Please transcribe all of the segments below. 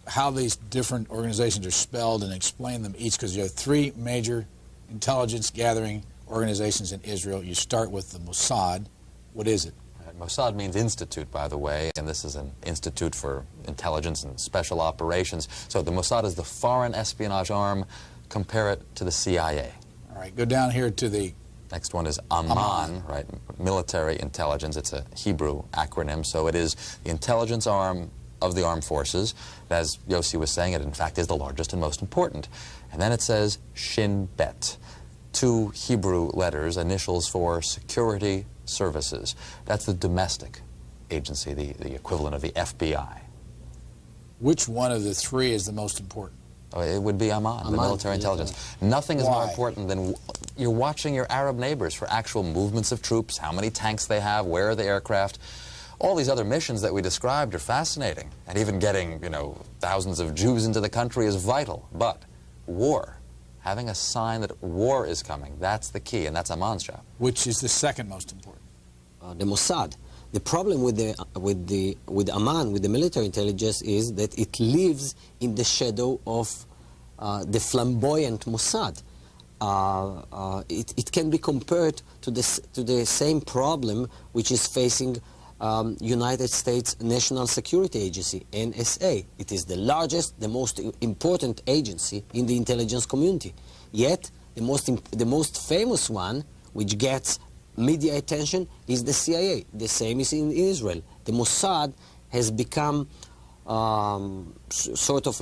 how these different organizations are spelled and explain them each, because you have three major intelligence gathering organizations in Israel. You start with the Mossad. What is it? Mossad means institute, by the way, and this is an institute for intelligence and special operations. So the Mossad is the foreign espionage arm. Compare it to the CIA. All right, go down here to the... Next one is Aman, right? Military intelligence. It's a Hebrew acronym, so it is the intelligence arm of the armed forces. As Yossi was saying, it in fact is the largest and most important. And then it says Shin Bet, two Hebrew letters, initials for security services. That's the domestic agency, the equivalent of the FBI. Which one of the three is the most important? Oh, it would be Aman, the military intelligence. Nothing is more important than you're watching your Arab neighbors for actual movements of troops, how many tanks they have, where are the aircraft. All these other missions that we described are fascinating, and even getting, thousands of Jews into the country is vital. But war, having a sign that war is coming, that's the key, and that's Aman's job. Which is the second most important? The Mossad. The problem with Aman, with the military intelligence, is that it lives in the shadow of the flamboyant Mossad. It can be compared to the same problem which is facing United States National Security Agency, NSA. It is the largest, the most important agency in the intelligence community. Yet, the most famous one, which gets media attention, is the CIA. The same is in Israel. The Mossad has become sort of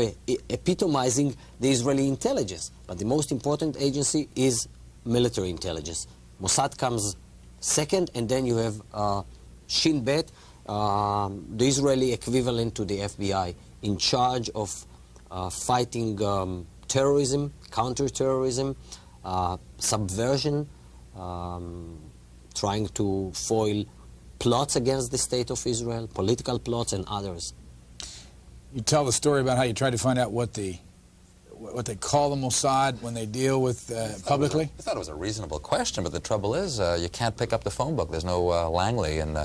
epitomizing the Israeli intelligence. But the most important agency is military intelligence. Mossad comes second, and then you have Shin Bet, the Israeli equivalent to the FBI, in charge of fighting terrorism, counterterrorism, subversion, trying to foil plots against the state of Israel, political plots and others. You tell the story about how you tried to find out what they call the Mossad when they deal with publicly? I thought it was a reasonable question, but the trouble is you can't pick up the phone book. There's no Langley in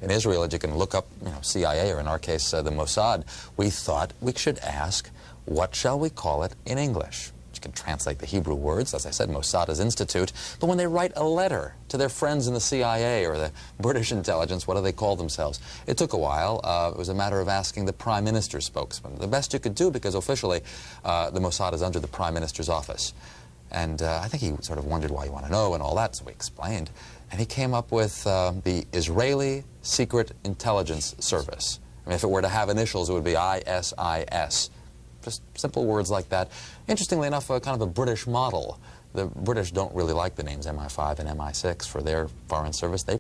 Israel that you can look up, CIA, or in our case, the Mossad. We thought we should ask, what shall we call it in English? You can translate the Hebrew words. As I said, Mossad is institute. But when they write a letter to their friends in the CIA or the British intelligence, what do they call themselves? It took a while. It was a matter of asking the Prime Minister's spokesman. The best you could do, because officially the Mossad is under the Prime Minister's office. And I think he sort of wondered why you want to know and all that, so we explained. And he came up with the Israeli Secret Intelligence Service. I mean, if it were to have initials, it would be I.S.I.S. Just simple words like that. Interestingly enough, kind of a British model. The British don't really like the names MI5 and MI6 for their foreign service. They